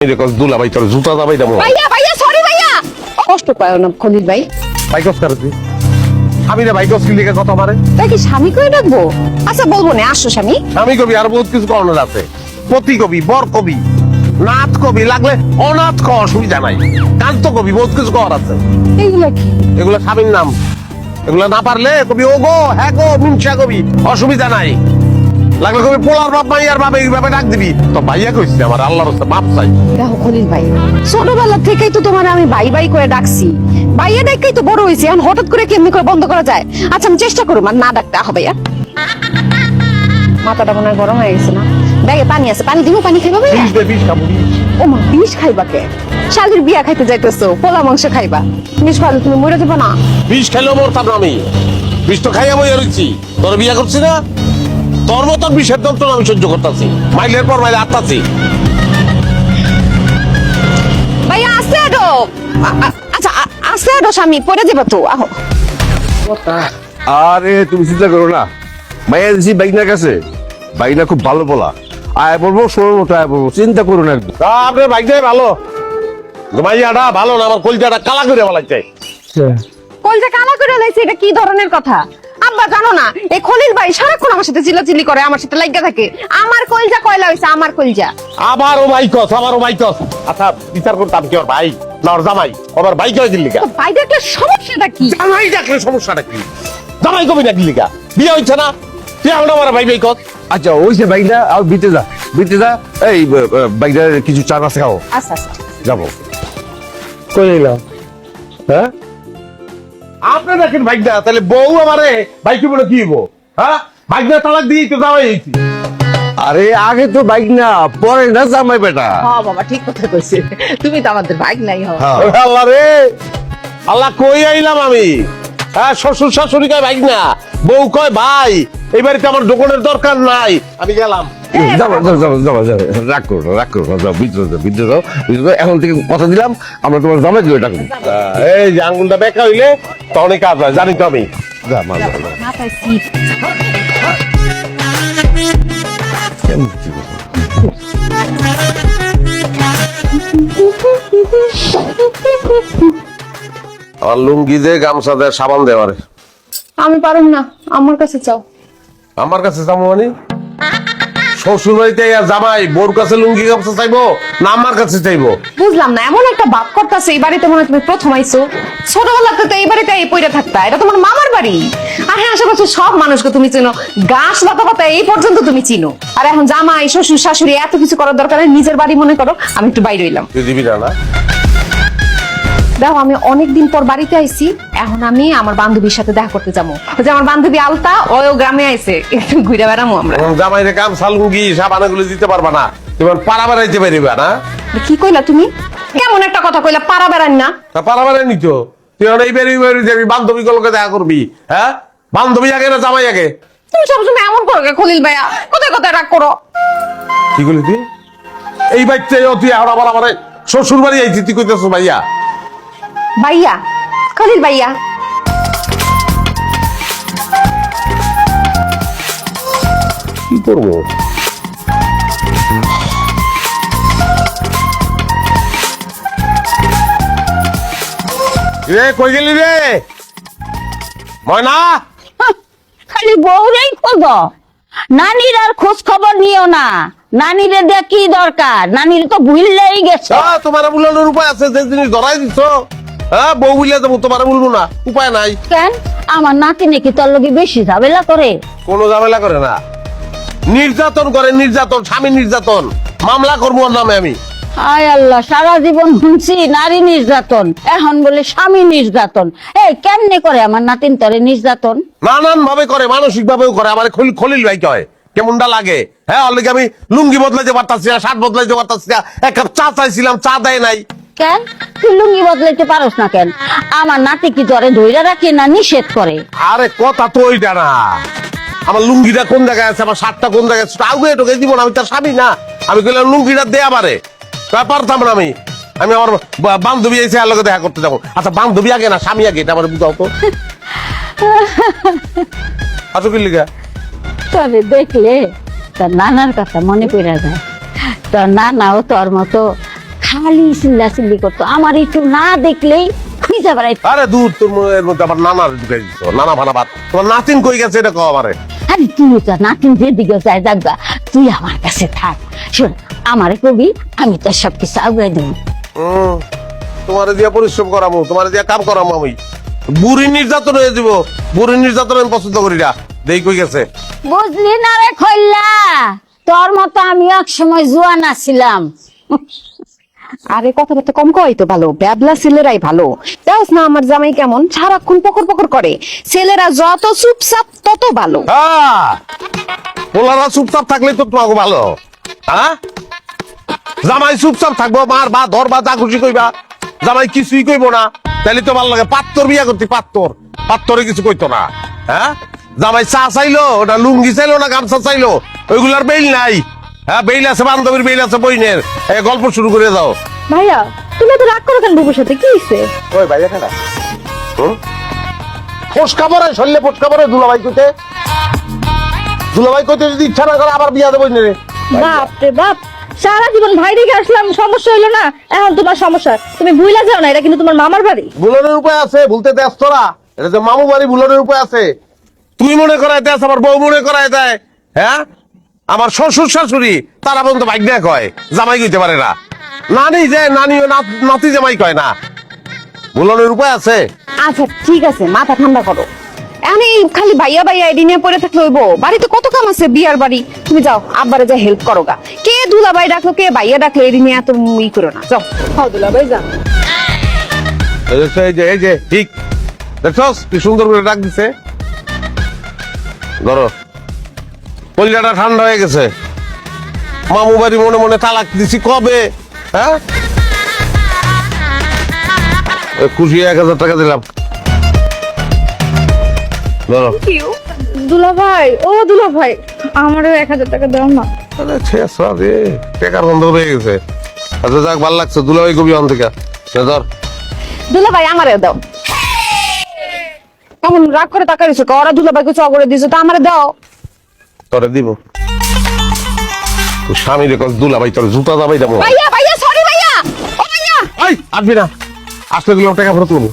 দুলা ভাই তোর জুতা দাবাই দেবো। ভাইয়া ভাইয়া সরি ভাইয়া, কষ্ট পায় না খলিল ভাই। বাইকস করছি আমি রে বাইকস কি লিখে কথা মারে তাই কি স্বামী করে ডাকবো? আচ্ছা বলবো না, আসো স্বামী। আমি কবি আর বহুত কিছু করানোর আছে। পতি কবি, বর কবি, নাথ কবি, লাগলে অনাথ ক, অসুবিধা নাই। কান্ত কবি, বহুত কিছু করার আছে। এইগুলা কি? এগুলো স্বামীর নাম। এগুলো না পারলে কবি ও গো, হ্যাঁ গো, মিনসা কবি, অসুবিধা নাই। লাগলে কবি পোলার বাপ মাইয়ার বাপ এইভাবে ডাক দিবি। তো ভাইয়া কইছে আমার আল্লাহর রাস্তা মাপ চাই। দেখো খলিল ভাই, ছোটবেলা থেকেই তো তোমার আমি ভাই ভাই করে ডাকছি, ভাইয়া ডাকাই তো বড় হয়েছে, এখন হঠাৎ করে কেমনি করে বন্ধ করা যায়? আচ্ছা আমি চেষ্টা করুম আর না ডাকতে। আহ ভাইয়া, মাথাটা মনে হয় গরম হয়ে গেছে না? ব্যাগে পানি আছে, পানি দিব? পানি খাইবা ভাইয়া? বিষ দে, বিষ খাবো, বিষ। ও মা, বিষ খাইবা কে? শালির বিয়া খাইতে যাইতেছো, পোলা মাংস খাইবা, বিষ খাইলে তুমি মরে যাবে না? বিষ খেলেও মরতাম না আমি। বিষ তো খাইয়া বইয়া রইছি। তোর বিয়া করছি না, তোর মতন বিষের যন্ত্রণা আমি সহ্য করতেছি, মাইলের পর মাইলে আত্মাছি। ভাইয়া আস্তে আডো। আচ্ছা আস্তে আডো, স্বামী পড়ে যাবে তো। আহো। আরে তুমি চিন্তা করো না, মাইয়া দিছি বাইকনার কাছে। বাইকনা খুব ভালো বলা, আয় পড়বো সময় মতো আয় পড়বো, চিন্তা করো না একদম। আপনার বাইকটাই ভালো, মাইয়াটা ভালো না, আমার কলজাটা কালা করে বলাইছে। কলজা কালা করে লাইছে, এটা কি ধরনের কথা? আব্বা জানো না, এই খলিল ভাই সারাক্ষণ আমার সাথে চিল্লাচিল্লি করে, আমার সাথে লাগা থাকে। আমার কলজা কয়লা হইছে, আমার কলজা। আবারও বাইকস, আবারও বাইকস। আচ্ছা বিচার করতাম কি ওর ভাই না ওর জামাই? আমার বাইক হয়ে দিল্লি গা। তো ভাই দেখলে সমস্যাটা কি? জামাই দেখলে সমস্যাটা কি? জামাই কবি না দিল্লি গা, বিয়ে হচ্ছে না, তুই আমরা আমার ভাই বাইকস। আচ্ছা ওই যে বাইকটা আর বিতে যা, বিতে যা। এই বাইকটা কিছু চা নাস্তা খাও, আচ্ছা আচ্ছা। যাবো। কই এলাম? হ্যাঁ আপনি দেখেন বাইকটা, তাহলে বউ আমারে বাইকে বলে কি হইব? হ্যাঁ, বাইকটা তালাক দিয়ে তো যাওয়াই হয়েছি। আরে আগে তো বাইক না, পরে না জামাই বেটা। হ্যাঁ বাবা, ঠিক কথা কইছে। তুমি তো আমাদের বাইক নাই হও। হ্যাঁ। ওরে আল্লাহ রে, আল্লাহ কই আইলাম আমি? হ্যাঁ, শ্বশুর শাশুড়ি কয় বাইক না, বউ কয় ভাই। এই বাড়িতে আমার দোকানের দরকার নাই, আমি গেলাম। যাবো যাবো যাবো যাবো যাবো, রাগ করো না, রাগ করো না, যাও ভিতরে যাও, ভিতরে যাও, ভিতরে যাও। এখন থেকে কথা দিলাম, আমরা তোমার জামাই দিয়ে ডাকবো। এই যে আঙ্গুলটা বেঁকা হইলে তখনই কাজ হয়, জানি তো আমি। যা মা, যা, যা। মাথায় সিট। কেমন কি করবো? আমার লুঙ্গি দে, গামছা দে, সাবান দে আমারে। আমি পারুম না, আমার কাছে চাও। আমার কাছে যাবো মানে? শ্বশুর বাড়িতে জামাই বোর কাছে লুঙ্গি গামছা চাইবো না আমার কাছে চাইবো? বুঝলাম না, এমন একটা ভাব করতেছে এই বাড়িতে মনে হয় তুমি প্রথম আইছো। ছোটবেলাতে তো এই বাড়িতে এই পইরা থাকতা, এটা তোমার মামার বাড়ি। আর হ্যাঁ, আশেপাশে সব মানুষকে তুমি চিনো, গাছ লতা পাতা এই পর্যন্ত তুমি চিনো। আর এখন জামাই শ্বশুর শাশুড়ি এত কিছু করার দরকার নেই, নিজের বাড়ি মনে করো। আমি একটু বাইরে হইলাম। তুই দিবি না? না দেখো, আমি অনেকদিন পর বাড়িতে আইছি, এখন আমি আমার বান্ধবীর সাথে দেখা করতে যাবো। ওই যে আমার বান্ধবী আলতা, ওও গ্রামে আইছে, একটু ঘুরে বেড়ামো আমরা। জামাই রে গামছা লুঙ্গি সাবান এগুলো দিতে পারবা না, তোমার পাড়া বেড়াইতে পারিবা না। কি কইলা তুমি? কেমন একটা কথা কইলা, পাড়া বেড়ান না? তা পাড়া বেড়াই নিত, তুই এখন এই বেরিয়ে বেরিয়ে যাবি, বান্ধবী গুলোকে দেখা করবি। হ্যাঁ, বান্ধবী আগে না জামাই আগে? তুমি সবসময় এমন করো কে খলিল ভাইয়া? কোথায় কোথায় রাগ করো? কি করলি তুই? এই বাইকটা তুই এখন আবার আমার শ্বশুর বাড়ি আইছি, তুই কইতেছ ভাইয়া? ভাইয়া, খলিল ভাইয়া। কি করবো? রে কই গেলি রে ময়না? খালি বউরেই খোঁজ, নানির আর খোঁজ খবর নিও না। নানিরে দিয়ে কি দরকার? নানির তো ভুললেই গেছে। তোমার বুলানোর উপায় আছে, যে জিনিস ধরাই দিচ্ছ। হ্যাঁ, বউ বুলিয়া যাবো, তোমার বলবো না, উপায় নাই। কেন? আমার নাতি নাকি তোর লগে বেশি ঝামেলা করে? কোনো ঝামেলা করে না, নির্যাতন করে, নির্যাতন, স্বামী নির্যাতন। মামলা করবো ওর নামে আমি। হায় আল্লাহ, সারা জীবন শুনছি নারী নির্যাতন, এখন বলে স্বামী নির্যাতন। এই কেমনে করে আমার নাতিন তরে নির্যাতন? নানান ভাবে করে, মানসিক ভাবেও করে। আমার খলিল ভাই কয় কেমনটা লাগে। হ্যাঁ, অনেকে আমি লুঙ্গি বদলাইতে পারতাছি না, শার্ট বদলাইতে পারতাছি না, এক কাপ চা চাইছিলাম, চা দেয় নাই। কেন তুই লুঙ্গি বদলাইতে পারস না কেন? আমার নাতি কি তোরে ধইরা রাখে না নিষেধ করে? আরে কথা তো ওইটা না, আমার লুঙ্গিটা কোন জায়গায় আছে, আমার শার্টটা কোন জায়গায় আছে, আগে ঢোকে দিব না। আমি তার স্বামী না, আমি কইলাম লুঙ্গিটা দে আমারে, পারতাম না আমি। আমি আমার বান্ধবী এসে আর লোকে দেখা করতে যাবো। আচ্ছা, বান্ধবী আগে না স্বামী আগে, এটা আমার বুঝাও তো। আচ্ছা, কি লিখা? তবে দেখলে তোর নানার কথা মনে পড়ে যায়। তোর নানাও তোর মতো খালি চিল্লা চিল্লি করতো, আমার একটু না দেখলেই খুঁজে বেড়াইতো। আরে দূর, তোর এর মধ্যে আবার নানার ঢুকাই দিছো, নানা ভানা বাদ। তোমার নাতিন কই গেছে এটা কও আমারে। আরে তুই তো নাতিন যেদিকে যায় যাগা, তুই আমার কাছে থাক। শোন, আমারে কবি, আমি তো সবকিছু আগুয়ে দেবো। তোমারে দিয়া পরিশ্রম করামু, তোমারে দিয়া কাম করামু আমি। বুড়ি নির্যাতন হয়ে যাব, বুড়ি নির্যাতন আমি পছন্দ করি না। দেই কই গেছে। বুঝলি না রে খৈল্লা, তোর মতো আমি এক সময় জুয়ান আছিলাম। আরে কথাবার্তা কম কই তো ভালো, ব্যাবলা ছেলেরাই ভালো। দেখছ না আমার জামাই কেমন, সারাক্ষণ পকর পকর করে। ছেলেরা যত চুপচাপ তত ভালো। হ্যাঁ, পোলারা চুপচাপ থাকলে তো তোমাকে ভালো। হ্যাঁ, জামাই চুপচাপ থাকবো, মার বা ধর বা যা খুশি কইবা, জামাই কিছুই কইবো না, তাহলে তো ভালো লাগে। পাত্তর বিয়া করতি, পাত্তরে কিছু কইতো না। হ্যাঁ, জামাই চা চাইলো, ওটা লুঙ্গি চাইলো না গামছা চাইলো, ওইগুলার বেইল নাই। হ্যাঁ, বেইল আছে বান্ধবীর, বেইল আছে বইনের। গল্প শুরু করে দাও। ভাইয়া তুমি তো রাগ করো কেন বুবুর সাথে, কি হইছে? ওই ভাইয়া কেনা ফোস খাবারে শরীরে ফোস খাবারে দুলাভাই কইতে, দুলাভাই কইতে যদি ইচ্ছা না করে আবার বিয়া দেবো রে। বাপ রে বাপ, সারা জীবন ভাই রেখে আসলাম, সমস্যা হইলো না, এখন তোমার সমস্যা। তুমি ভুলে যাও না, এটা কিন্তু তোমার মামার বাড়ি। ভুলনের উপায় আছে, ভুলতে দেশ তোরা, এটা যে মামু বাড়ি, ভুলনের উপায় আছে। তুই মনে করাই দেশ, আমার বউ মনে করাই দেয়। হ্যাঁ, আমার শ্বশুর শাশুড়ি তারা পর্যন্ত ভাগ্যা কয়, জামাই কইতে পারে না। নানি যে নানিও নাতি জামাই কয় না। ভুলনের উপায় আছে। আচ্ছা ঠিক আছে, মাথা ঠান্ডা করো। এখন এই খালি ভাইয়া ভাইয়া এডি নিয়ে পড়ে থাকলে হইব? বাড়িতে কত কাম আছে, বিয়ার বাড়ি। তুমি যাও আব্বারে যা হেল্প করো গা। কে দুলাভাই ডাকলো, কে ভাইয়া ডাকলো, এডি নিয়ে এত ই করো না। যাও। হ্যাঁ দুলাভাই যান। এই যে ঠিক দেখছস কি সুন্দর করে ডাক দিছে। ধরো, কলিজাটা ঠান্ডা হয়ে গেছে। মামু বাড়ি মনে মনে তালাক দিছি কবে। হ্যাঁ, খুশি 1000 টাকা দিলাম। ধরো। দুলাভাই, ও দুলাভাই, আমারও 1000 টাকা দাও না। আরে ছেসা রে, টাকার বন্ধ হয়ে গেছে। আচ্ছা যাক, ভালো লাগছে। দুলাভাই কবি অন থেকে ধর। দুলাভাই আমারে দাও। কেমন রাগ করে তাকাইছো? ওরা দুলাভাইকে চগরে দিছো, তা আমারে দাও। তোরে দিব। স্বামী রে দুলাভাই, তোর জুতা দাবাই দেবো। ভাইয়া ভাইয়া, সরি ভাইয়া, ও ভাইয়া। আসবি না, আসলে দিলাম টাকা ফেরত করবো।